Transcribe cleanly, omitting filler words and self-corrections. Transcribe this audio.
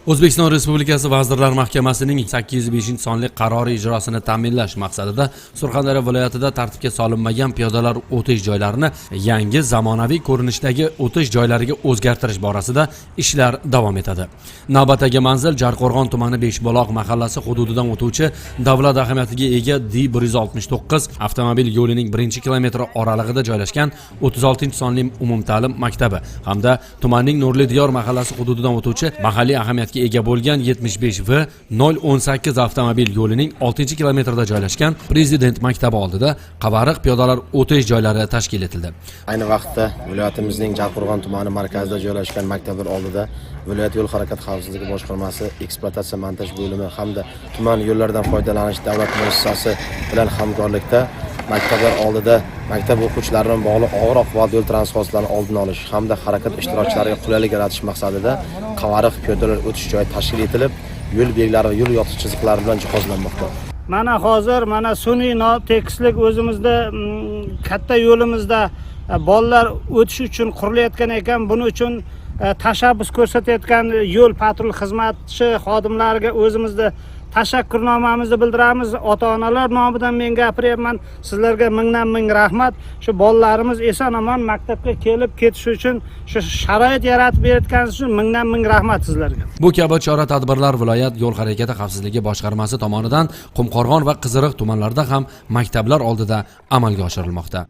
O'zbekiston Respublikasi Vazirlar Mahkamasining 805-sonli qarori ijrosini ta'minlash maqsadida Surxondaryo viloyatida tartibga solinmagan piyodalar o'tish joylarini yangi zamonaviy ko'rinishdagi o'tish joylariga o'zgartirish borasida ishlar davom etadi. Navbatdagi manzil Jarqo'rg'on tumani Beshbuloq mahallasi hududidan o'tuvchi davlat ahamiyatiga ega D169 avtomobil yo'lining 1-kilometri oralig'ida joylashgan 36-sonli umumta'lim maktabi hamda tumanning Nurli diyor mahallasi hududidan o'tuvchi mahalliy ahamiyatga ega bo'lgan 75 v 018 avtomobil yo'lining 6-kilometrida joylashgan Prezident maktabi oldida qavariq piyodalar o'tish joylari tashkil etildi. Ayni vaqtda viloyatimizning Jarqo'rg'on tumani markazida joylashgan maktablar oldida viloyat yo'l harakati xavfsizligi boshqarmasi, ekspluatatsiya montaj bo'limi hamda tuman yo'llaridan foydalanish davlat muassasasi bilan hamkorlikda maktablar oldida maktab o'quvchilari bilan bog'liq og'ir oqibatli yo'l transportlarini oldini olish hamda harakat ishtirokchilariga qulaylik yaratish maqsadida qavariq piyodalar o'tish joyi tashkil etilib, yo'l belgilari va yo'l yotish chiziqlari bilan jihozlanmoqda. Mana hozir sun'iy tekislik o'zimizda katta yo'limizda bolalar o'tish uchun qurilayotgan ekan. Buning uchun tashabbus ko'rsatayotgan yo'l patrul xizmatchi xodimlariga o'zimizda tashakkurnomamizni bildiramiz. Ota-onalar nomidan men gapiryapman. Sizlarga mingdan ming rahmat. Shu bolalarimiz eson-omon maktabga kelib ketish uchun shu sharoit yaratib berayotganingiz uchun mingdan ming rahmat sizlarga. Bu kabi chora-tadbirlar viloyat yo'l harakati xavfsizligi boshqarmasi tomonidan Qumqo'rg'on va Qiziriq tumanlarida ham maktablar oldida amalga oshirilmoqda.